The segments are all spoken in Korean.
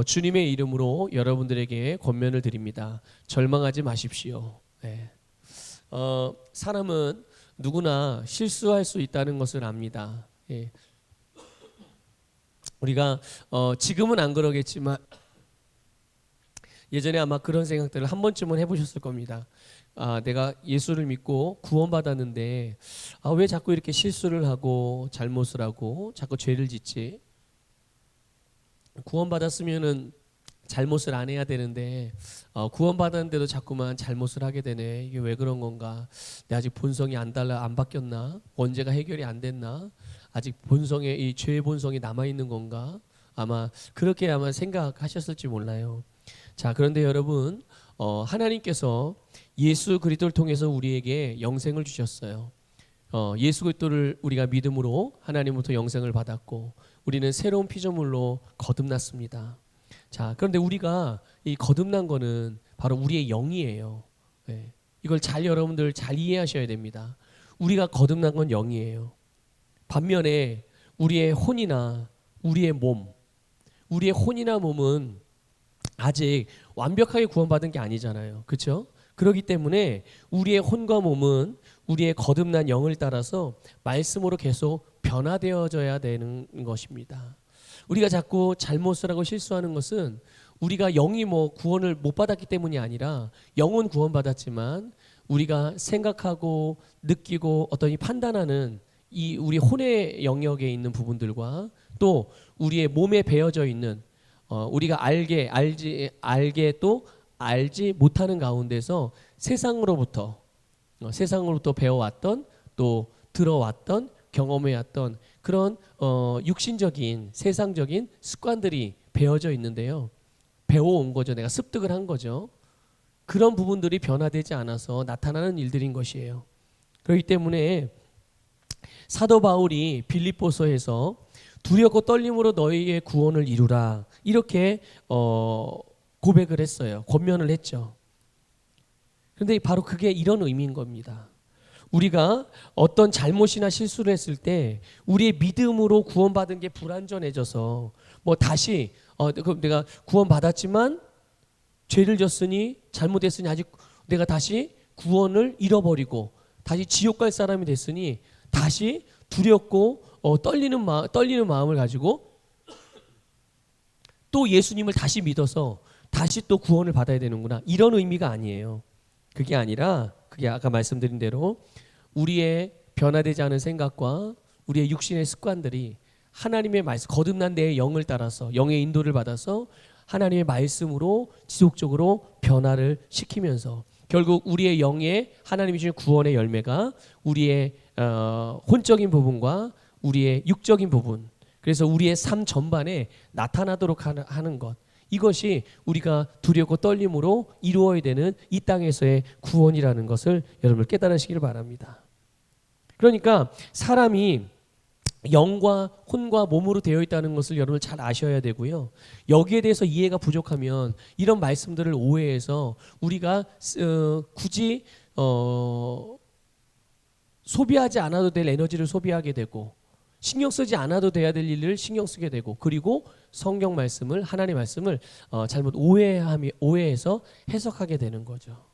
주님의 이름으로 여러분들에게 권면을 드립니다. 절망하지 마십시오. 네. 사람은 누구나 실수할 수 있다는 것을 압니다. 예. 우리가 지금은 안 그러겠지만 예전에 아마 그런 생각들을 한 번쯤은 해보셨을 겁니다. 내가 예수를 믿고 구원받았는데 왜 자꾸 이렇게 실수를 하고 잘못을 하고 자꾸 죄를 짓지? 구원받았으면은 잘못을 안 해야 되는데 구원받았는데도 자꾸만 잘못을 하게 되네. 이게 왜 그런 건가? 내 아직 본성이 안 바뀌었나? 언제가 해결이 안 됐나? 아직 본성의 이 죄의 본성이 남아 있는 건가? 아마 그렇게 생각하셨을지 몰라요. 자, 그런데 여러분, 하나님께서 예수 그리스도를 통해서 우리에게 영생을 주셨어요. 예수 그리스도를 우리가 믿음으로 하나님으로부터 영생을 받았고 우리는 새로운 피조물로 거듭났습니다. 자, 그런데 우리가 이 거듭난 거는 바로 우리의 영이에요. 네. 이걸 여러분들 잘 이해하셔야 됩니다. 우리가 거듭난 건 영이에요. 반면에 우리의 혼이나 우리의 혼이나 몸은 아직 완벽하게 구원받은 게 아니잖아요. 그렇죠? 그렇기 때문에 우리의 혼과 몸은 우리의 거듭난 영을 따라서 말씀으로 계속 변화되어져야 되는 것입니다. 우리가 자꾸 잘못을 하고 실수하는 것은 우리가 영이 구원을 못 받았기 때문이 아니라 영은 구원받았지만 우리가 생각하고 느끼고 어떤 이 판단하는 이 우리 혼의 영역에 있는 부분들과 또 우리의 몸에 배어져 있는 우리가 알게 또 알지 못하는 가운데서 세상으로부터 배워왔던 또 들어왔던 경험해왔던 그런 육신적인 세상적인 습관들이 배어져 있는데요. 배워온 거죠. 내가 습득을 한 거죠. 그런 부분들이 변화되지 않아서 나타나는 일들인 것이에요. 그렇기 때문에 사도 바울이 빌립보서에서 두렵고 떨림으로 너희의 구원을 이루라 이렇게 고백을 했어요. 권면을 했죠. 그런데 바로 그게 이런 의미인 겁니다. 우리가 어떤 잘못이나 실수를 했을 때 우리의 믿음으로 구원받은 게 불완전해져서 다시 내가 구원받았지만 죄를 졌으니 잘못했으니 아직 내가 다시 구원을 잃어버리고 다시 지옥 갈 사람이 됐으니 다시 두렵고 떨리는 마음을 가지고 또 예수님을 다시 믿어서 다시 또 구원을 받아야 되는구나. 이런 의미가 아니에요. 그게 아니라 그게 아까 말씀드린 대로 우리의 변화되지 않은 생각과 우리의 육신의 습관들이 하나님의 말씀, 거듭난 내 영을 따라서 영의 인도를 받아서 하나님의 말씀으로 지속적으로 변화를 시키면서 결국 우리의 영에 하나님이 주신 구원의 열매가 우리의 혼적인 부분과 우리의 육적인 부분, 그래서 우리의 삶 전반에 나타나도록 하는 것, 이것이 우리가 두렵고 떨림으로 이루어야 되는 이 땅에서의 구원이라는 것을 여러분 깨달으시길 바랍니다. 그러니까 사람이 영과 혼과 몸으로 되어 있다는 것을 여러분 잘 아셔야 되고요. 여기에 대해서 이해가 부족하면 이런 말씀들을 오해해서 우리가 굳이 소비하지 않아도 될 에너지를 소비하게 되고 신경 쓰지 않아도 돼야 될 일을 신경 쓰게 되고 그리고 성경 말씀을 하나님의 말씀을 잘못 오해해서 해석하게 되는 거죠.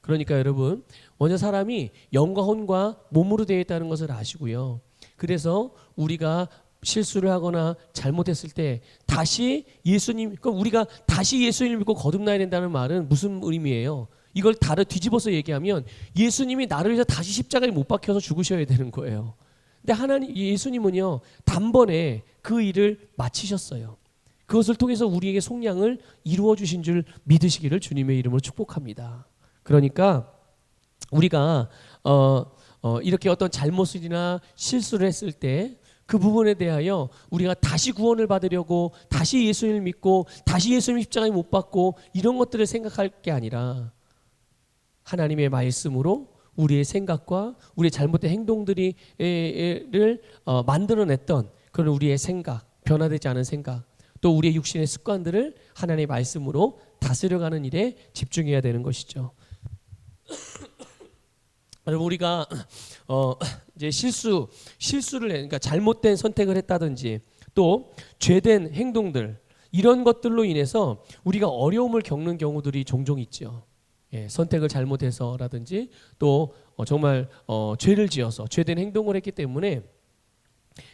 그러니까 여러분 먼저 사람이 영과 혼과 몸으로 되어 있다는 것을 아시고요. 그래서 우리가 실수를 하거나 잘못했을 때 다시 그러니까 우리가 다시 예수님을 믿고 거듭나야 된다는 말은 무슨 의미예요? 이걸 뒤집어서 얘기하면 예수님이 나를 위해서 다시 십자가에 못 박혀서 죽으셔야 되는 거예요. 근데 예수님은요 단번에 그 일을 마치셨어요. 그것을 통해서 우리에게 속량을 이루어 주신 줄 믿으시기를 주님의 이름으로 축복합니다. 그러니까 우리가 이렇게 어떤 잘못이나 실수를 했을 때 그 부분에 대하여 우리가 다시 구원을 받으려고 다시 예수님을 믿고 다시 예수님 십자가에 못 박고 이런 것들을 생각할 게 아니라 하나님의 말씀으로 우리의 생각과 우리의 잘못된 행동들을 만들어냈던 그런 우리의 생각, 변화되지 않은 생각, 또 우리의 육신의 습관들을 하나님의 말씀으로 다스려가는 일에 집중해야 되는 것이죠. 여러분 우리가 이제 실수를 그러니까 잘못된 선택을 했다든지 또 죄된 행동들 이런 것들로 인해서 우리가 어려움을 겪는 경우들이 종종 있죠. 예, 선택을 잘못해서라든지 또 정말 죄를 지어서 죄된 행동을 했기 때문에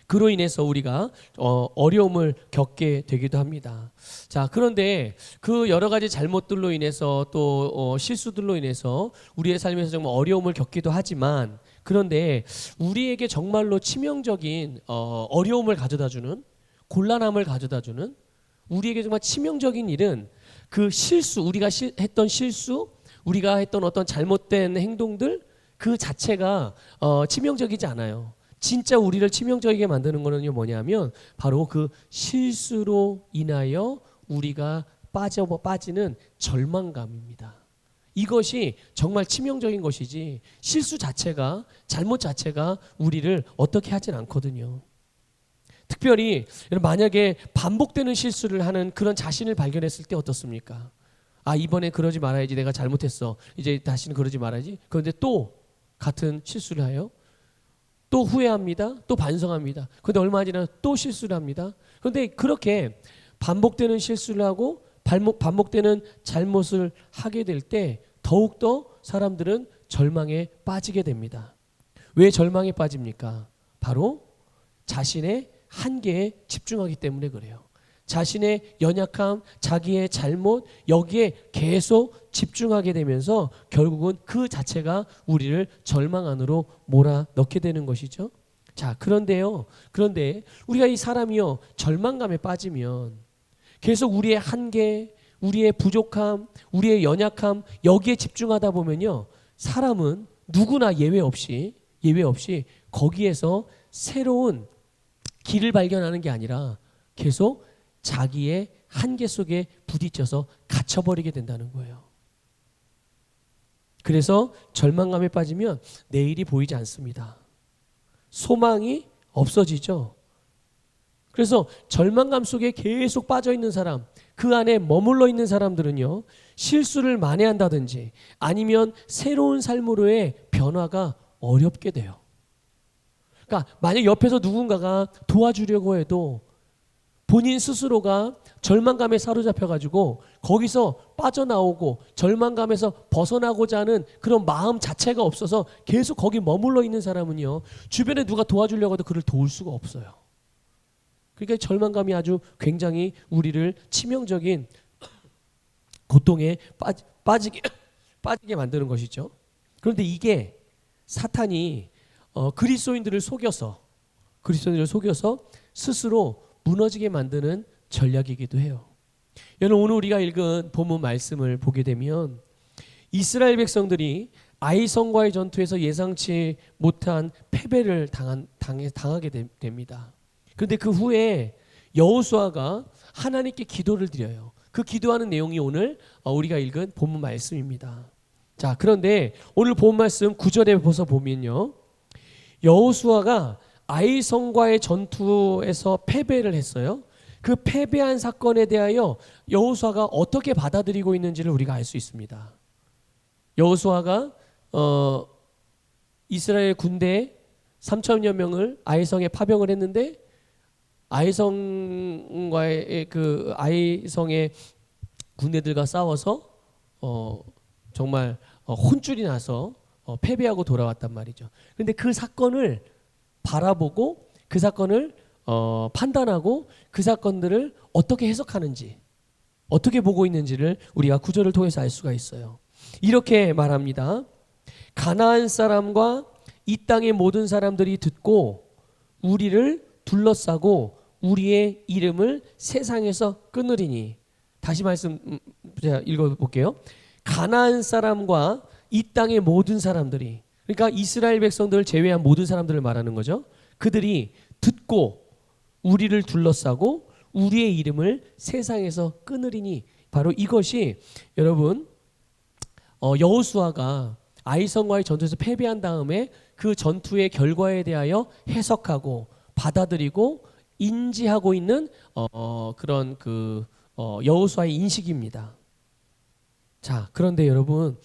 그로 인해서 우리가 어려움을 겪게 되기도 합니다. 자, 그런데 그 여러 가지 잘못들로 인해서 또 실수들로 인해서 우리의 삶에서 정말 어려움을 겪기도 하지만, 그런데 우리에게 정말로 치명적인 어려움을 가져다주는, 곤란함을 가져다주는, 우리에게 정말 치명적인 일은 그 실수, 우리가 했던 실수, 우리가 했던 어떤 잘못된 행동들 그 자체가 치명적이지 않아요. 진짜 우리를 치명적이게 만드는 거는요, 뭐냐면 바로 그 실수로 인하여 우리가 빠지는 절망감입니다. 이것이 정말 치명적인 것이지, 실수 자체가, 잘못 자체가 우리를 어떻게 하진 않거든요. 특별히 만약에 반복되는 실수를 하는 그런 자신을 발견했을 때 어떻습니까? 아, 이번에 그러지 말아야지, 내가 잘못했어, 이제 다시는 그러지 말아야지. 그런데 또 같은 실수를 하여 또 후회합니다. 또 반성합니다. 그런데 얼마 지나서 또 실수를 합니다. 그런데 그렇게 반복되는 실수를 하고 반복되는 잘못을 하게 될 때 더욱더 사람들은 절망에 빠지게 됩니다. 왜 절망에 빠집니까? 바로 자신의 한계에 집중하기 때문에 그래요. 자신의 연약함, 자기의 잘못, 여기에 계속 집중하게 되면서 결국은 그 자체가 우리를 절망 안으로 몰아넣게 되는 것이죠. 자, 그런데 우리가 이 사람이요, 절망감에 빠지면 계속 우리의 한계, 우리의 부족함, 우리의 연약함, 여기에 집중하다 보면요, 사람은 누구나 예외 없이 거기에서 새로운 길을 발견하는 게 아니라 계속 자기의 한계 속에 부딪혀서 갇혀버리게 된다는 거예요. 그래서 절망감에 빠지면 내일이 보이지 않습니다. 소망이 없어지죠. 그래서 절망감 속에 계속 빠져 있는 사람, 그 안에 머물러 있는 사람들은요, 실수를 만회한다든지 아니면 새로운 삶으로의 변화가 어렵게 돼요. 그러니까 만약 옆에서 누군가가 도와주려고 해도 본인 스스로가 절망감에 사로잡혀가지고 거기서 빠져나오고 절망감에서 벗어나고자 하는 그런 마음 자체가 없어서 계속 거기 머물러 있는 사람은요, 주변에 누가 도와주려고 해도 그를 도울 수가 없어요. 그러니까 절망감이 아주 굉장히 우리를 치명적인 고통에 빠지게 만드는 것이죠. 그런데 이게 사탄이 그리스도인들을 속여서 스스로 무너지게 만드는 전략이기도 해요. 여러분, 오늘 우리가 읽은 본문 말씀을 보게 되면 이스라엘 백성들이 아이성과의 전투에서 예상치 못한 패배를 당하게 됩니다. 그런데 그 후에 여호수아가 하나님께 기도를 드려요. 그 기도하는 내용이 오늘 우리가 읽은 본문 말씀입니다. 자, 그런데 오늘 본문 말씀 9절에 보면요, 여호수아가 아이성과의 전투에서 패배를 했어요. 그 패배한 사건에 대하여 여호수아가 어떻게 받아들이고 있는지를 우리가 알 수 있습니다. 여호수아가 이스라엘 군대 3천여 명을 아이성에 파병을 했는데, 아이성의 군대들과 싸워서 정말 혼쭐이 나서 패배하고 돌아왔단 말이죠. 그런데 그 사건을 바라보고 그 사건을 판단하고 그 사건들을 어떻게 해석하는지, 어떻게 보고 있는지를 우리가 구절을 통해서 알 수가 있어요. 이렇게 말합니다. 가나안 사람과 이 땅의 모든 사람들이 듣고 우리를 둘러싸고 우리의 이름을 세상에서 끊으리니. 다시 말씀 제가 읽어볼게요. 가나안 사람과 이 땅의 모든 사람들이, 그러니까 이스라엘 백성들을 제외한 모든 사람들을 말하는 거죠. 그들이 듣고 우리를 둘러싸고 우리의 이름을 세상에서 끊으리니. 바로 이것이 여러분, 여호수아가 아이성과의 전투에서 패배한 다음에 그 전투의 결과에 대하여 해석하고 받아들이고 인지하고 있는 그런 여호수아의 인식입니다. 자, 그런데 여러분,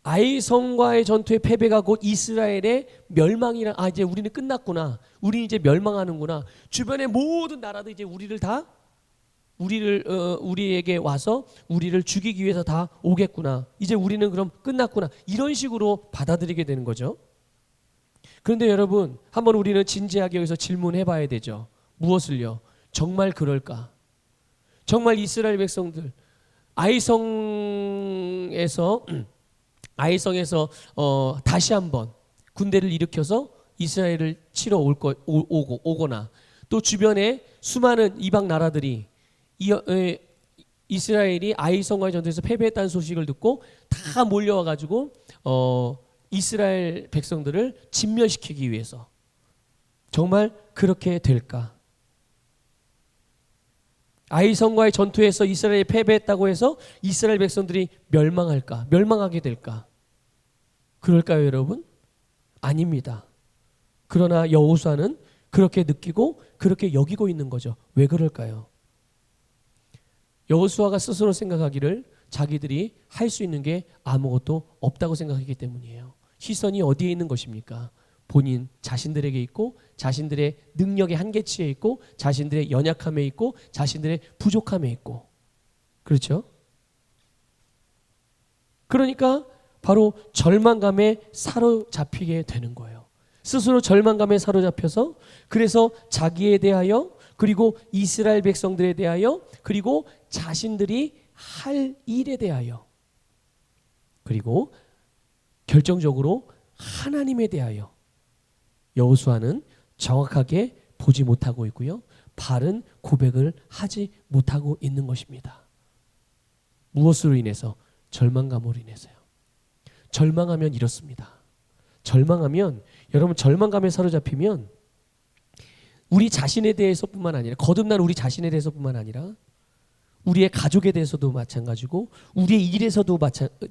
아이성과의 전투의 패배가 곧 이스라엘의 멸망이라, 이제 우리는 끝났구나, 우리는 이제 멸망하는구나, 주변의 모든 나라도 이제 우리를 다 우리에게 와서 우리를 죽이기 위해서 다 오겠구나. 이제 우리는 그럼 끝났구나. 이런 식으로 받아들이게 되는 거죠. 그런데 여러분, 한번 우리는 진지하게 여기서 질문해 봐야 되죠. 무엇을요? 정말 그럴까? 정말 이스라엘 백성들 아이성에서 다시 한번 군대를 일으켜서 이스라엘을 치러 오거나 또 주변에 수많은 이방 나라들이 이스라엘이 아이성과의 전투에서 패배했다는 소식을 듣고 다 몰려와 가지고 이스라엘 백성들을 진멸시키기 위해서 정말 그렇게 될까? 아이성과의 전투에서 이스라엘이 패배했다고 해서 이스라엘 백성들이 멸망할까? 멸망하게 될까? 그럴까요, 여러분? 아닙니다. 그러나 여호수아는 그렇게 느끼고 그렇게 여기고 있는 거죠. 왜 그럴까요? 여호수아가 스스로 생각하기를 자기들이 할 수 있는 게 아무것도 없다고 생각하기 때문이에요. 시선이 어디에 있는 것입니까? 본인 자신들에게 있고 자신들의 능력의 한계치에 있고 자신들의 연약함에 있고 자신들의 부족함에 있고 그렇죠? 그러니까 바로 절망감에 사로잡히게 되는 거예요. 스스로 절망감에 사로잡혀서 그래서 자기에 대하여 그리고 이스라엘 백성들에 대하여 그리고 자신들이 할 일에 대하여 그리고 결정적으로 하나님에 대하여 여호수아는 정확하게 보지 못하고 있고요. 바른 고백을 하지 못하고 있는 것입니다. 무엇으로 인해서? 절망감으로 인해서요. 절망하면 이렇습니다. 절망하면 여러분 절망감에 사로잡히면 우리 자신에 대해서뿐만 아니라 거듭난 우리 자신에 대해서뿐만 아니라 우리의 가족에 대해서도 마찬가지고 우리의 일에서도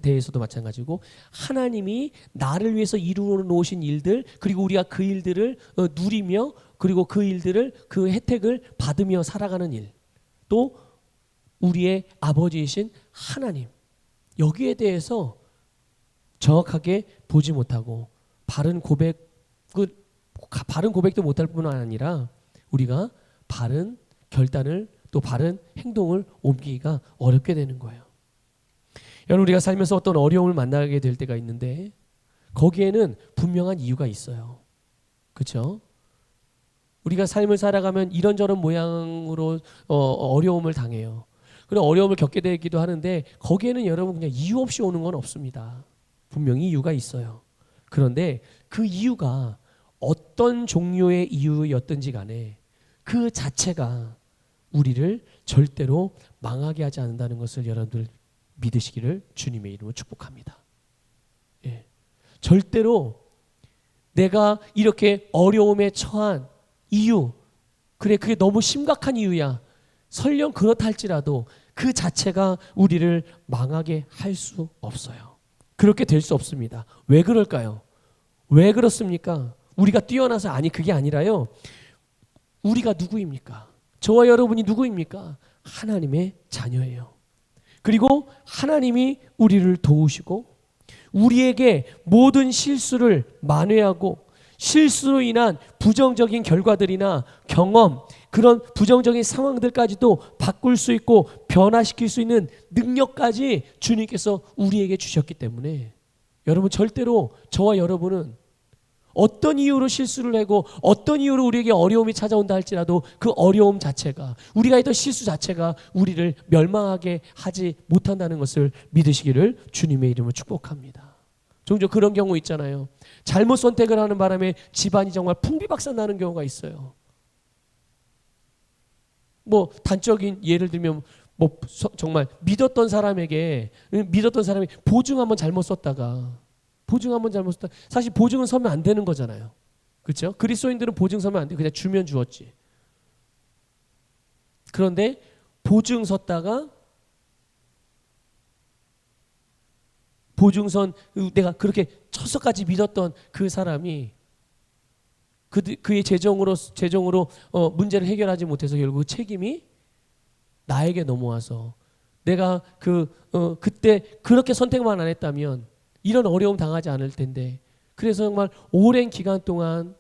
대해서도 마찬가지고 하나님이 나를 위해서 이루어 놓으신 일들 그리고 우리가 그 일들을 누리며 그리고 그 일들을 그 혜택을 받으며 살아가는 일 또 우리의 아버지이신 하나님 여기에 대해서 정확하게 보지 못하고 바른 고백도 못할 뿐만 아니라 우리가 바른 결단을 또 바른 행동을 옮기기가 어렵게 되는 거예요. 여러분 우리가 살면서 어떤 어려움을 만나게 될 때가 있는데 거기에는 분명한 이유가 있어요. 그렇죠? 우리가 삶을 살아가면 이런저런 모양으로 어려움을 당해요. 그런 어려움을 겪게 되기도 하는데 거기에는 여러분 그냥 이유 없이 오는 건 없습니다. 분명히 이유가 있어요. 그런데 그 이유가 어떤 종류의 이유였든지 간에 그 자체가 우리를 절대로 망하게 하지 않는다는 것을 여러분들 믿으시기를 주님의 이름으로 축복합니다. 예. 절대로 내가 이렇게 어려움에 처한 이유, 그래 그게 너무 심각한 이유야. 설령 그렇다 할지라도 그 자체가 우리를 망하게 할 수 없어요. 그렇게 될 수 없습니다. 왜 그럴까요? 왜 그렇습니까? 우리가 뛰어나서 아니 그게 아니라요. 우리가 누구입니까? 저와 여러분이 누구입니까? 하나님의 자녀예요. 그리고 하나님이 우리를 도우시고 우리에게 모든 실수를 만회하고 실수로 인한 부정적인 결과들이나 경험 그런 부정적인 상황들까지도 바꿀 수 있고 변화시킬 수 있는 능력까지 주님께서 우리에게 주셨기 때문에 여러분 절대로 저와 여러분은 어떤 이유로 실수를 하고 어떤 이유로 우리에게 어려움이 찾아온다 할지라도 그 어려움 자체가 우리가 했던 실수 자체가 우리를 멸망하게 하지 못한다는 것을 믿으시기를 주님의 이름으로 축복합니다. 종종 그런 경우 있잖아요. 잘못 선택을 하는 바람에 집안이 정말 풍비박산 나는 경우가 있어요. 뭐 단적인 예를 들면 뭐 정말 믿었던 사람이 보증 한번 잘못 썼다가 사실 보증은 서면 안 되는 거잖아요. 그렇죠? 그리스도인들은 보증 서면 안 돼. 그냥 주면 주었지. 그런데 보증 섰다가 보증선 내가 그렇게 처서까지 믿었던 그 사람이 그의 재정으로 문제를 해결하지 못해서 결국 책임이 나에게 넘어와서 내가 그때 그렇게 선택만 안 했다면 이런 어려움 당하지 않을 텐데 그래서 정말 오랜 기간 동안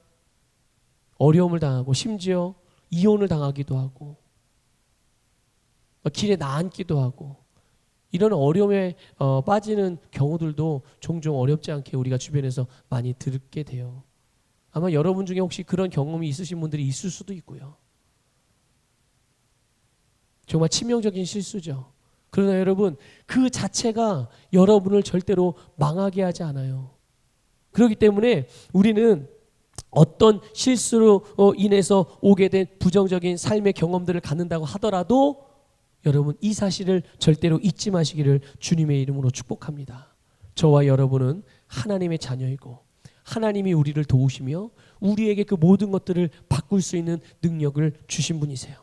어려움을 당하고 심지어 이혼을 당하기도 하고 길에 나앉기도 하고 이런 어려움에 빠지는 경우들도 종종 어렵지 않게 우리가 주변에서 많이 듣게 돼요. 아마 여러분 중에 혹시 그런 경험이 있으신 분들이 있을 수도 있고요. 정말 치명적인 실수죠. 그러나 여러분, 그 자체가 여러분을 절대로 망하게 하지 않아요. 그렇기 때문에 우리는 어떤 실수로 인해서 오게 된 부정적인 삶의 경험들을 갖는다고 하더라도 여러분, 이 사실을 절대로 잊지 마시기를 주님의 이름으로 축복합니다. 저와 여러분은 하나님의 자녀이고 하나님이 우리를 도우시며 우리에게 그 모든 것들을 바꿀 수 있는 능력을 주신 분이세요.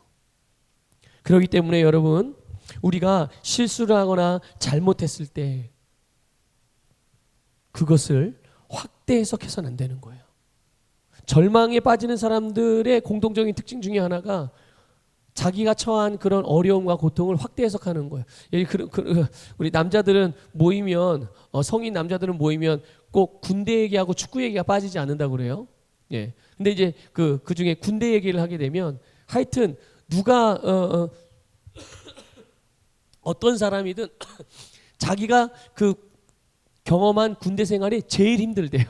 그렇기 때문에 여러분, 우리가 실수를 하거나 잘못했을 때 그것을 확대 해석해서는 안 되는 거예요. 절망에 빠지는 사람들의 공통적인 특징 중에 하나가 자기가 처한 그런 어려움과 고통을 확대 해석하는 거예요. 우리 남자들은 모이면 성인 남자들은 모이면 꼭 군대 얘기하고 축구 얘기가 빠지지 않는다고 그래요. 예. 근데 이제 그 중에 군대 얘기를 하게 되면 하여튼 누가 어떤 사람이든 자기가 그 경험한 군대 생활이 제일 힘들대요.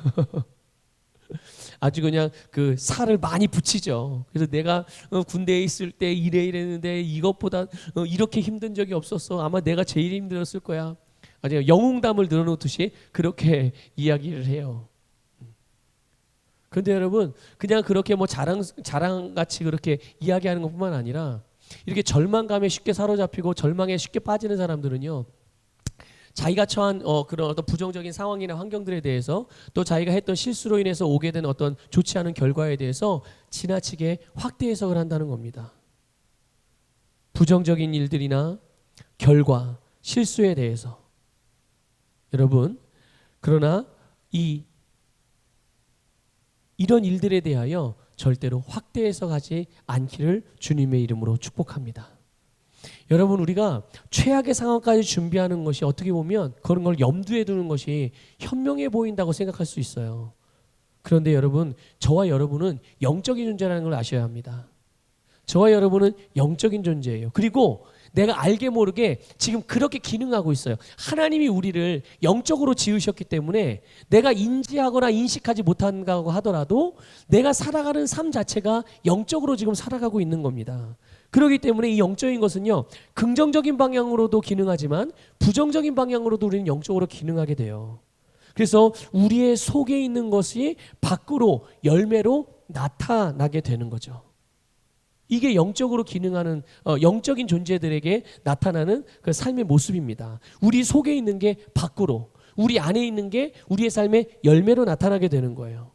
아주 그냥 그 살을 많이 붙이죠. 그래서 내가 군대에 있을 때 이랬는데 이것보다 이렇게 힘든 적이 없었어. 아마 내가 제일 힘들었을 거야. 아주 영웅담을 늘어놓듯이 그렇게 이야기를 해요. 그런데 여러분, 그냥 그렇게 뭐 자랑같이 그렇게 이야기하는 것뿐만 아니라 이렇게 절망감에 쉽게 사로잡히고 절망에 쉽게 빠지는 사람들은요, 자기가 처한 그런 어떤 부정적인 상황이나 환경들에 대해서 또 자기가 했던 실수로 인해서 오게 된 어떤 좋지 않은 결과에 대해서 지나치게 확대 해석을 한다는 겁니다. 부정적인 일들이나 결과, 실수에 대해서. 여러분, 그러나 이런 일들에 대하여 절대로 확대 해석하지 않기를 주님의 이름으로 축복합니다. 여러분, 우리가 최악의 상황까지 준비하는 것이 어떻게 보면 그런 걸 염두에 두는 것이 현명해 보인다고 생각할 수 있어요. 그런데 여러분, 저와 여러분은 영적인 존재라는 걸 아셔야 합니다. 저와 여러분은 영적인 존재예요. 그리고 내가 알게 모르게 지금 그렇게 기능하고 있어요. 하나님이 우리를 영적으로 지으셨기 때문에 내가 인지하거나 인식하지 못한다고 하더라도 내가 살아가는 삶 자체가 영적으로 지금 살아가고 있는 겁니다. 그렇기 때문에 이 영적인 것은요, 긍정적인 방향으로도 기능하지만 부정적인 방향으로도 우리는 영적으로 기능하게 돼요. 그래서 우리의 속에 있는 것이 밖으로 열매로 나타나게 되는 거죠. 이게 영적으로 기능하는 영적인 존재들에게 나타나는 그 삶의 모습입니다. 우리 속에 있는 게 밖으로, 우리 안에 있는 게 우리의 삶의 열매로 나타나게 되는 거예요.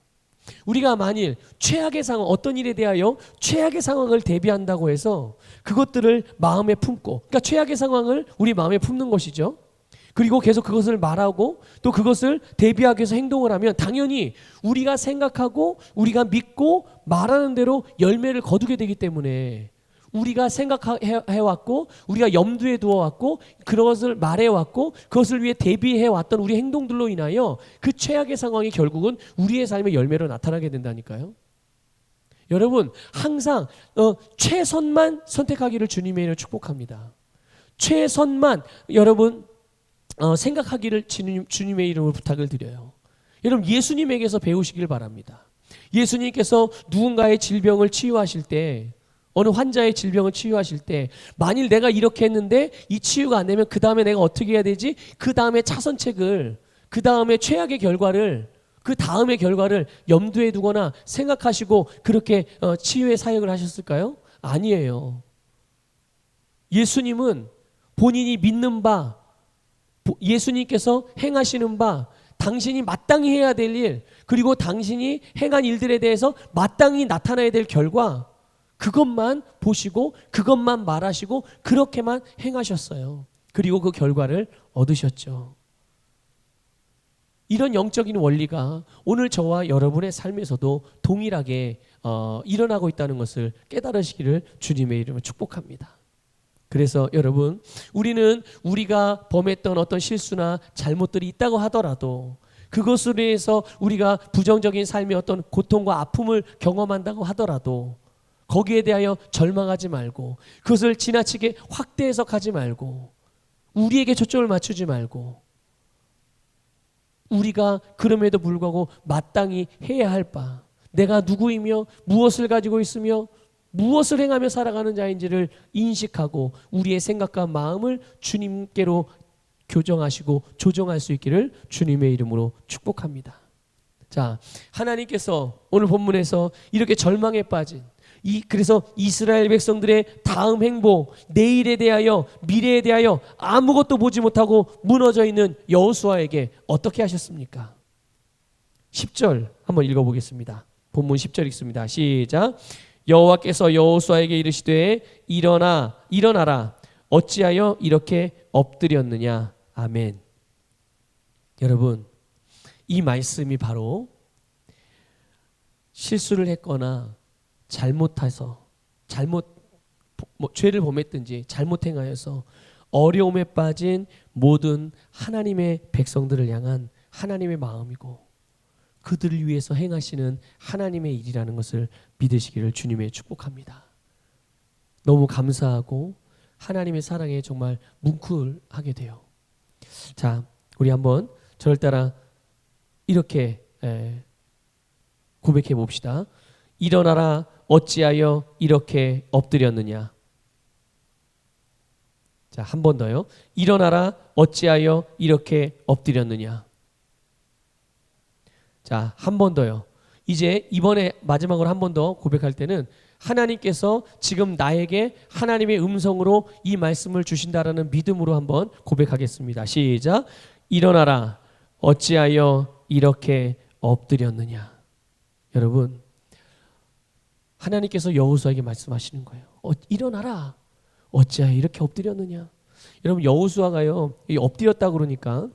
우리가 만일 최악의 상황, 어떤 일에 대하여 최악의 상황을 대비한다고 해서 그것들을 마음에 품고, 그러니까 최악의 상황을 우리 마음에 품는 것이죠. 그리고 계속 그것을 말하고 또 그것을 대비하기 위해서 행동을 하면 당연히 우리가 생각하고 우리가 믿고 말하는 대로 열매를 거두게 되기 때문에 우리가 생각해왔고 우리가 염두에 두어왔고 그것을 말해왔고 그것을 위해 대비해왔던 우리 행동들로 인하여 그 최악의 상황이 결국은 우리의 삶의 열매로 나타나게 된다니까요. 여러분, 항상 최선만 선택하기를 주님의 이름으로 축복합니다. 최선만 여러분 생각하기를 주님의 이름으로 부탁을 드려요. 여러분, 예수님에게서 배우시길 바랍니다. 예수님께서 누군가의 질병을 치유하실 때, 어느 환자의 질병을 치유하실 때 만일 내가 이렇게 했는데 이 치유가 안 되면 그 다음에 내가 어떻게 해야 되지? 그 다음에 차선책을, 그 다음에 최악의 결과를, 그 다음의 결과를 염두에 두거나 생각하시고 그렇게 치유의 사역을 하셨을까요? 아니에요. 예수님은 본인이 믿는 바, 예수님께서 행하시는 바, 당신이 마땅히 해야 될 일, 그리고 당신이 행한 일들에 대해서 마땅히 나타나야 될 결과, 그것만 보시고 그것만 말하시고 그렇게만 행하셨어요. 그리고 그 결과를 얻으셨죠. 이런 영적인 원리가 오늘 저와 여러분의 삶에서도 동일하게 일어나고 있다는 것을 깨달으시기를 주님의 이름으로 축복합니다. 그래서 여러분, 우리는 우리가 범했던 어떤 실수나 잘못들이 있다고 하더라도 그것으로 인해서 우리가 부정적인 삶의 어떤 고통과 아픔을 경험한다고 하더라도 거기에 대하여 절망하지 말고 그것을 지나치게 확대 해석하지 말고 우리에게 초점을 맞추지 말고 우리가 그럼에도 불구하고 마땅히 해야 할 바, 내가 누구이며 무엇을 가지고 있으며 무엇을 행하며 살아가는 자인지를 인식하고 우리의 생각과 마음을 주님께로 교정하시고 조정할 수 있기를 주님의 이름으로 축복합니다. 자, 하나님께서 오늘 본문에서 이렇게 절망에 빠진 그래서 이스라엘 백성들의 다음 행보, 내일에 대하여, 미래에 대하여 아무것도 보지 못하고 무너져 있는 여호수아에게 어떻게 하셨습니까? 10절 한번 읽어보겠습니다. 본문 10절 읽습니다. 시작. 여호와께서 여호수아에게 이르시되 일어나라. 어찌하여 이렇게 엎드렸느냐. 아멘. 여러분, 이 말씀이 바로 실수를 했거나 죄를 범했든지 잘못 행하여서 어려움에 빠진 모든 하나님의 백성들을 향한 하나님의 마음이고 그들을 위해서 행하시는 하나님의 일이라는 것을 믿으시기를 주님의 축복합니다. 너무 감사하고 하나님의 사랑에 정말 뭉클하게 돼요. 자, 우리 한번 저를 따라 이렇게 고백해 봅시다. 일어나라. 어찌하여 이렇게 엎드렸느냐. 자, 한 번 더요. 일어나라. 어찌하여 이렇게 엎드렸느냐. 자, 한 번 더요. 이제 이번에 마지막으로 한 번 더 고백할 때는 하나님께서 지금 나에게 하나님의 음성으로 이 말씀을 주신다라는 믿음으로 한번 고백하겠습니다. 시작. 일어나라. 어찌하여 이렇게 엎드렸느냐. 여러분, 하나님께서 여호수아에게 말씀하시는 거예요. 일어나라. 어찌하여 이렇게 엎드렸느냐. 여러분, 여호수아가요, 엎드렸다 그러니까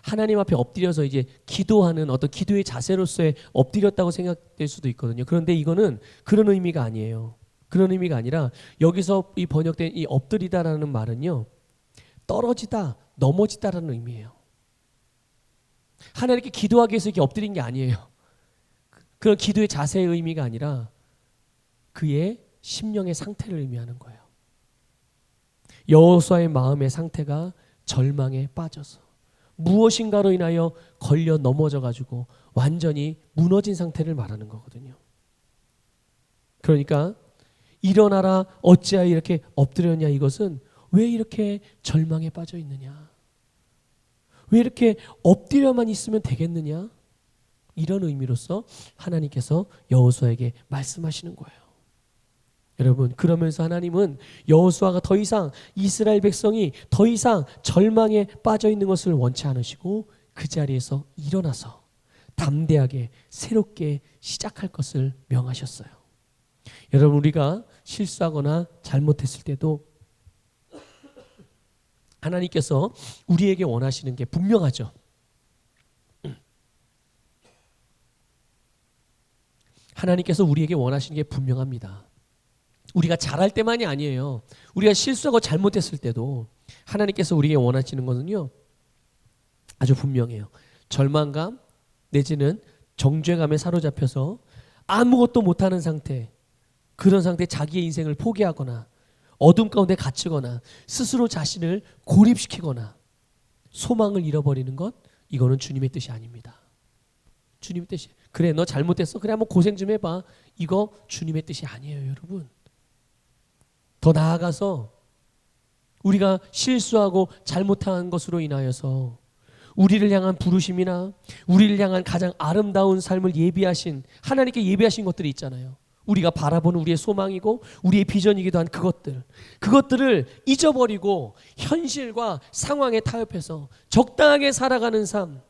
하나님 앞에 엎드려서 이제 기도하는 어떤 기도의 자세로서의 엎드렸다고 생각될 수도 있거든요. 그런데 이거는 그런 의미가 아니에요. 그런 의미가 아니라 여기서 이 번역된 이 엎드리다라는 말은요, 떨어지다, 넘어지다라는 의미예요. 하나님께 기도하기 위해서 이렇게 엎드린 게 아니에요. 그런 기도의 자세의 의미가 아니라 그의 심령의 상태를 의미하는 거예요. 여호수아의 마음의 상태가 절망에 빠져서 무엇인가로 인하여 걸려 넘어져 가지고 완전히 무너진 상태를 말하는 거거든요. 그러니까 일어나라. 어찌하여 이렇게 엎드렸냐. 이것은 왜 이렇게 절망에 빠져 있느냐. 왜 이렇게 엎드려만 있으면 되겠느냐. 이런 의미로서 하나님께서 여호수아에게 말씀하시는 거예요. 여러분, 그러면서 하나님은 여호수아가 더 이상 이스라엘 백성이 더 이상 절망에 빠져 있는 것을 원치 않으시고 그 자리에서 일어나서 담대하게 새롭게 시작할 것을 명하셨어요. 여러분, 우리가 실수하거나 잘못했을 때도 하나님께서 우리에게 원하시는 게 분명하죠. 하나님께서 우리에게 원하시는 게 분명합니다. 우리가 잘할 때만이 아니에요. 우리가 실수하고 잘못했을 때도 하나님께서 우리에게 원하시는 것은요, 아주 분명해요. 절망감 내지는 정죄감에 사로잡혀서 아무것도 못하는 상태, 그런 상태에 자기의 인생을 포기하거나 어둠 가운데 갇히거나 스스로 자신을 고립시키거나 소망을 잃어버리는 것, 이거는 주님의 뜻이 아닙니다. 주님의 뜻이, 그래 너 잘못했어, 그래 한번 고생 좀 해봐, 이거 주님의 뜻이 아니에요. 여러분, 더 나아가서 우리가 실수하고 잘못한 것으로 인하여서 우리를 향한 부르심이나 우리를 향한 가장 아름다운 삶을 예비하신, 하나님께 예비하신 것들이 있잖아요. 우리가 바라보는 우리의 소망이고 우리의 비전이기도 한 그것들을 잊어버리고 현실과 상황에 타협해서 적당하게 살아가는 삶,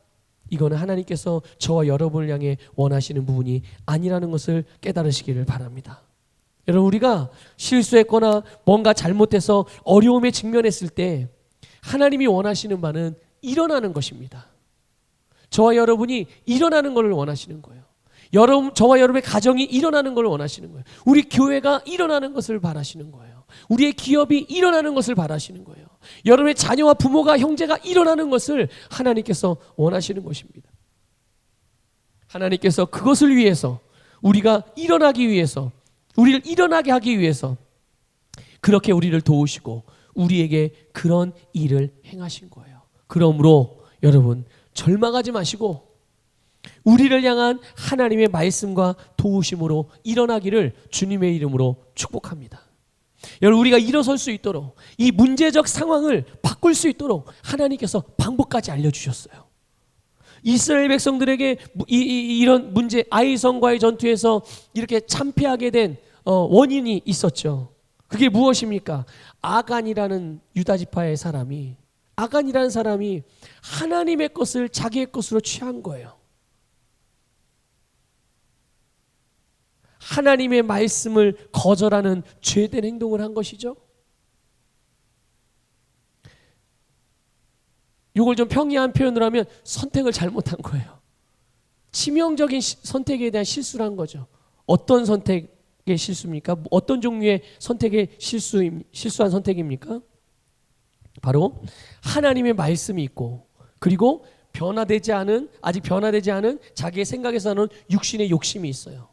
이거는 하나님께서 저와 여러분을 향해 원하시는 부분이 아니라는 것을 깨달으시기를 바랍니다. 여러분, 우리가 실수했거나 뭔가 잘못해서 어려움에 직면했을 때 하나님이 원하시는 바는 일어나는 것입니다. 저와 여러분이 일어나는 것을 원하시는 거예요. 저와 여러분의 가정이 일어나는 것을 원하시는 거예요. 우리 교회가 일어나는 것을 바라시는 거예요. 우리의 기업이 일어나는 것을 바라시는 거예요. 여러분의 자녀와 부모가, 형제가 일어나는 것을 하나님께서 원하시는 것입니다. 하나님께서 그것을 위해서, 우리가 일어나기 위해서 우리를 일어나게 하기 위해서 그렇게 우리를 도우시고 우리에게 그런 일을 행하신 거예요. 그러므로 여러분 절망하지 마시고 우리를 향한 하나님의 말씀과 도우심으로 일어나기를 주님의 이름으로 축복합니다. 여러분 우리가 일어설 수 있도록 이 문제적 상황을 바꿀 수 있도록 하나님께서 방법까지 알려주셨어요. 이스라엘 백성들에게 이런 문제 아이성과의 전투에서 이렇게 참패하게 된 원인이 있었죠. 그게 무엇입니까? 아간이라는 유다 지파의 사람이 하나님의 것을 자기의 것으로 취한 거예요. 하나님의 말씀을 거절하는 죄된 행동을 한 것이죠. 이걸 좀 평이한 표현을 하면 선택을 잘못한 거예요. 치명적인 선택에 대한 실수를 한 거죠. 어떤 선택의 실수입니까? 어떤 종류의 선택의 실수한 선택입니까? 바로 하나님의 말씀이 있고 그리고 아직 변화되지 않은 자기의 생각에서 하는 육신의 욕심이 있어요.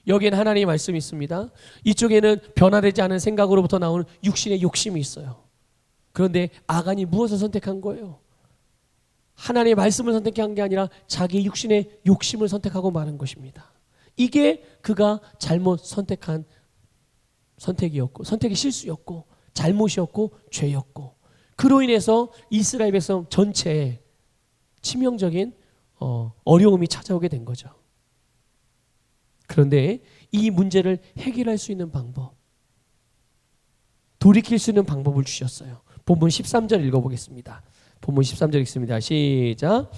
여기에는 하나님의 말씀이 있습니다. 이쪽에는 변화되지 않은 생각으로부터 나오는 육신의 욕심이 있어요. 그런데 아간이 무엇을 선택한 거예요? 하나님의 말씀을 선택한 게 아니라 자기 육신의 욕심을 선택하고 마는 것입니다. 이게 그가 잘못 선택한 선택이었고 선택의 실수였고 잘못이었고 죄였고 그로 인해서 이스라엘 백성 전체에 치명적인 어려움이 찾아오게 된 거죠. 그런데 이 문제를 해결할 수 있는 방법, 돌이킬 수 있는 방법을 주셨어요. 본문 13절 읽어보겠습니다. 본문 13절 읽습니다. 시작.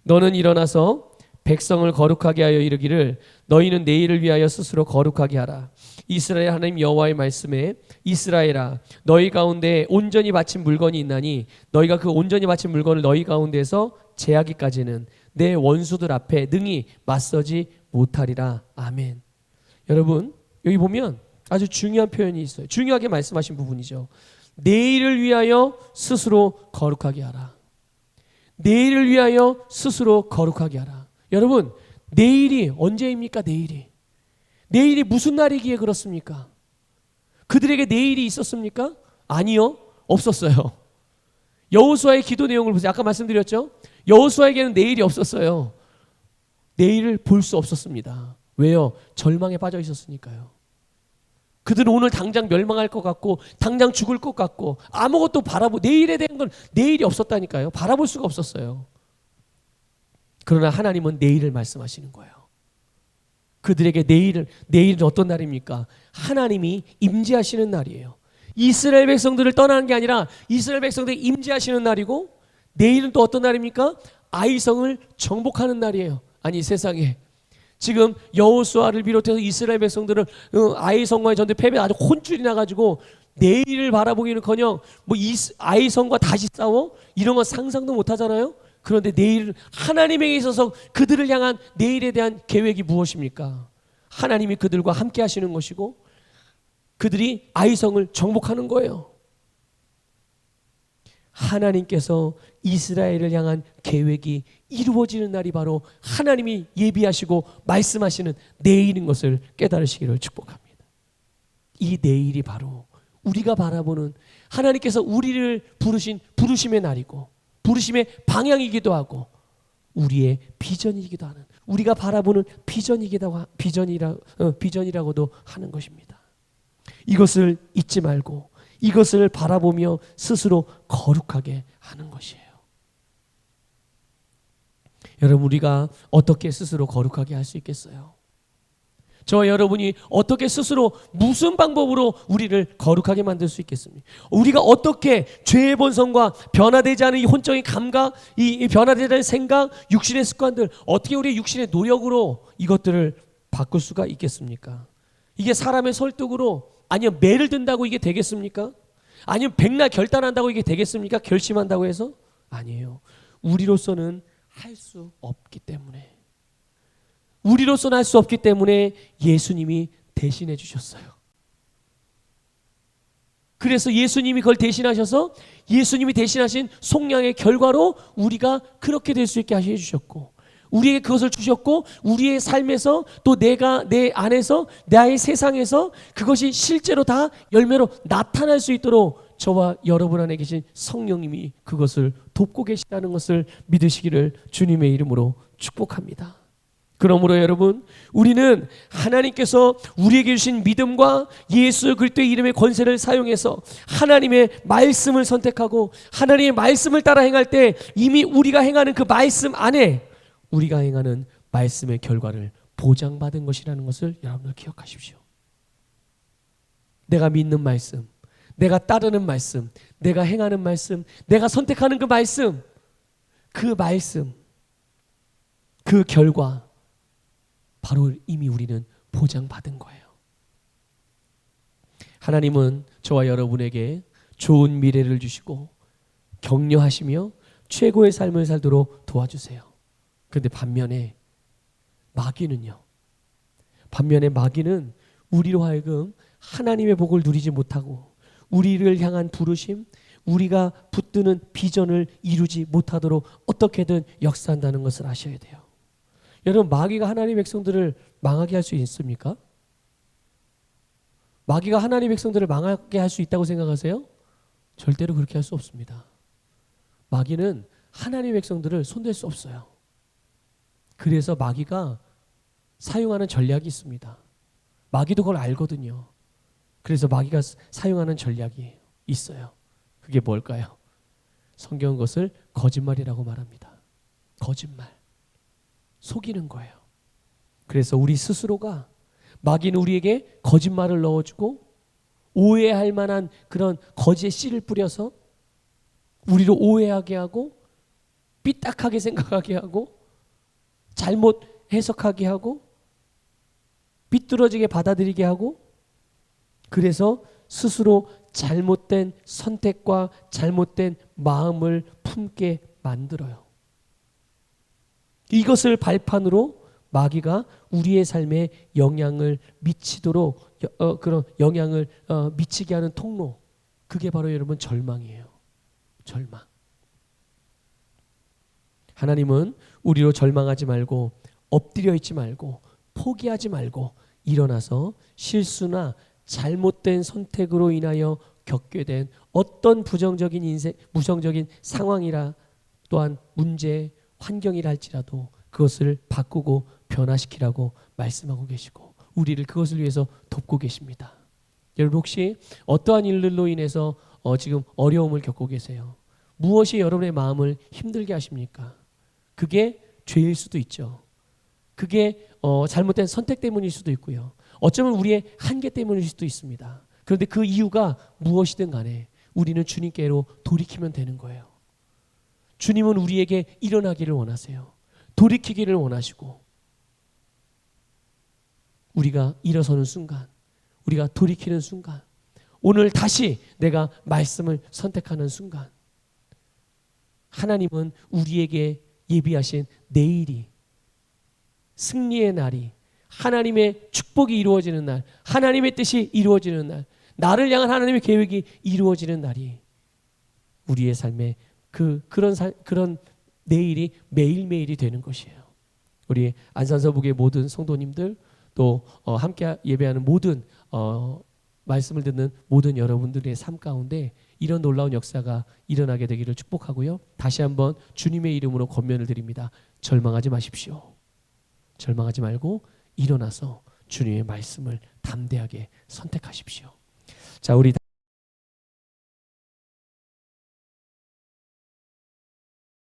너는 일어나서 백성을 거룩하게 하여 이르기를 너희는 내일을 위하여 스스로 거룩하게 하라. 이스라엘 하나님 여호와의 말씀에 이스라엘아 너희 가운데 온전히 바친 물건이 있나니 너희가 그 온전히 바친 물건을 너희 가운데서 제하기까지는 내 원수들 앞에 능히 맞서지 못하리라. 아멘. 여러분 여기 보면 아주 중요한 표현이 있어요. 중요하게 말씀하신 부분이죠. 내일을 위하여 스스로 거룩하게 하라. 내일을 위하여 스스로 거룩하게 하라. 여러분 내일이 언제입니까? 내일이 무슨 날이기에 그렇습니까? 그들에게 내일이 있었습니까? 아니요, 없었어요. 여호수아의 기도 내용을 보세요. 아까 말씀드렸죠? 여호수아에게는 내일이 없었어요. 내일을 볼 수 없었습니다. 왜요? 절망에 빠져 있었으니까요. 그들은 오늘 당장 멸망할 것 같고 당장 죽을 것 같고 아무것도 내일에 대한 건 내일이 없었다니까요. 바라볼 수가 없었어요. 그러나 하나님은 내일을 말씀하시는 거예요. 그들에게 내일은 어떤 날입니까? 하나님이 임재하시는 날이에요. 이스라엘 백성들을 떠나는 게 아니라 이스라엘 백성들이 임재하시는 날이고 내일은 또 어떤 날입니까? 아이성을 정복하는 날이에요. 아니 세상에 지금 여호수아를 비롯해서 이스라엘 백성들은 아이성과의 전투 패배 아주 혼쭐이 나가지고 내일을 바라보기는커녕 아이성과 다시 싸워? 이런 건 상상도 못하잖아요. 그런데 내일 하나님에게 있어서 그들을 향한 내일에 대한 계획이 무엇입니까? 하나님이 그들과 함께 하시는 것이고 그들이 아이성을 정복하는 거예요. 하나님께서 이스라엘을 향한 계획이 이루어지는 날이 바로 하나님이 예비하시고 말씀하시는 내일인 것을 깨달으시기를 축복합니다. 이 내일이 바로 우리가 바라보는 하나님께서 우리를 부르심의 날이고 부르심의 방향이기도 하고 우리의 비전이기도 하는 우리가 바라보는 비전이라고도 하는 것입니다. 이것을 잊지 말고 이것을 바라보며 스스로 거룩하게 하는 것이에요. 여러분 우리가 어떻게 스스로 거룩하게 할 수 있겠어요? 저와 여러분이 어떻게 스스로 무슨 방법으로 우리를 거룩하게 만들 수 있겠습니까? 우리가 어떻게 죄의 본성과 변화되지 않은 이 혼적인 감각, 이 변화되지 않은 생각, 육신의 습관들 어떻게 우리의 육신의 노력으로 이것들을 바꿀 수가 있겠습니까? 이게 사람의 설득으로 아니면 매를 든다고 이게 되겠습니까? 아니면 백날 결단한다고 이게 되겠습니까? 결심한다고 해서? 아니에요. 우리로서는 할 수 없기 때문에 우리로서는 할 수 없기 때문에 예수님이 대신해 주셨어요. 그래서 예수님이 그걸 대신하셔서 예수님이 대신하신 속량의 결과로 우리가 그렇게 될 수 있게 해 주셨고 우리에게 그것을 주셨고 우리의 삶에서 또 내가 내 안에서 나의 세상에서 그것이 실제로 다 열매로 나타날 수 있도록 저와 여러분 안에 계신 성령님이 그것을 돕고 계시다는 것을 믿으시기를 주님의 이름으로 축복합니다. 그러므로 여러분, 우리는 하나님께서 우리에게 주신 믿음과 예수 그리스도의 이름의 권세를 사용해서 하나님의 말씀을 선택하고 하나님의 말씀을 따라 행할 때 이미 우리가 행하는 그 말씀 안에 우리가 행하는 말씀의 결과를 보장받은 것이라는 것을 여러분들 기억하십시오. 내가 믿는 말씀, 내가 따르는 말씀, 내가 행하는 말씀, 내가 선택하는 그 말씀, 그 결과 바로 이미 우리는 보장받은 거예요. 하나님은 저와 여러분에게 좋은 미래를 주시고 격려하시며 최고의 삶을 살도록 도와주세요. 그런데 반면에 마귀는 우리로 하여금 하나님의 복을 누리지 못하고 우리를 향한 부르심, 우리가 붙드는 비전을 이루지 못하도록 어떻게든 역사한다는 것을 아셔야 돼요. 여러분, 마귀가 하나님의 백성들을 망하게 할 수 있습니까? 마귀가 하나님의 백성들을 망하게 할 수 있다고 생각하세요? 절대로 그렇게 할 수 없습니다. 마귀는 하나님의 백성들을 손댈 수 없어요. 그래서 마귀가 사용하는 전략이 있습니다. 마귀도 그걸 알거든요. 그래서 마귀가 사용하는 전략이 있어요. 그게 뭘까요? 성경은 그것을 거짓말이라고 말합니다. 거짓말. 속이는 거예요. 그래서 우리 스스로가 마귀는 우리에게 거짓말을 넣어주고 오해할 만한 그런 거짓의 씨를 뿌려서 우리를 오해하게 하고 삐딱하게 생각하게 하고 잘못 해석하게 하고 삐뚤어지게 받아들이게 하고 그래서 스스로 잘못된 선택과 잘못된 마음을 품게 만들어요. 이것을 발판으로 마귀가 우리의 삶에 영향을 미치도록 그런 영향을 미치게 하는 통로, 그게 바로 여러분 절망이에요. 절망. 하나님은 우리로 절망하지 말고 엎드려 있지 말고 포기하지 말고 일어나서 실수나 잘못된 선택으로 인하여 겪게 된 어떤 부정적인 상황이라 또한 문제, 환경이라 할지라도 그것을 바꾸고 변화시키라고 말씀하고 계시고 우리를 그것을 위해서 돕고 계십니다. 여러분, 혹시 어떠한 일들로 인해서 지금 어려움을 겪고 계세요? 무엇이 여러분의 마음을 힘들게 하십니까? 그게 죄일 수도 있죠. 그게 잘못된 선택 때문일 수도 있고요. 어쩌면 우리의 한계 때문일 수도 있습니다. 그런데 그 이유가 무엇이든 간에 우리는 주님께로 돌이키면 되는 거예요. 주님은 우리에게 일어나기를 원하세요. 돌이키기를 원하시고 우리가 일어서는 순간, 우리가 돌이키는 순간, 오늘 다시 내가 말씀을 선택하는 순간 하나님은 우리에게 예비하신 내일이, 승리의 날이, 하나님의 축복이 이루어지는 날, 하나님의 뜻이 이루어지는 날, 나를 향한 하나님의 계획이 이루어지는 날이 우리의 삶에 그런 내일이 매일매일이 되는 것이에요. 우리 안산서북의 모든 성도님들 또 함께 예배하는 모든 말씀을 듣는 모든 여러분들의 삶 가운데 이런 놀라운 역사가 일어나게 되기를 축복하고요. 다시 한번 주님의 이름으로 권면을 드립니다. 절망하지 마십시오. 절망하지 말고 일어나서 주님의 말씀을 담대하게 선택하십시오. 자, 우리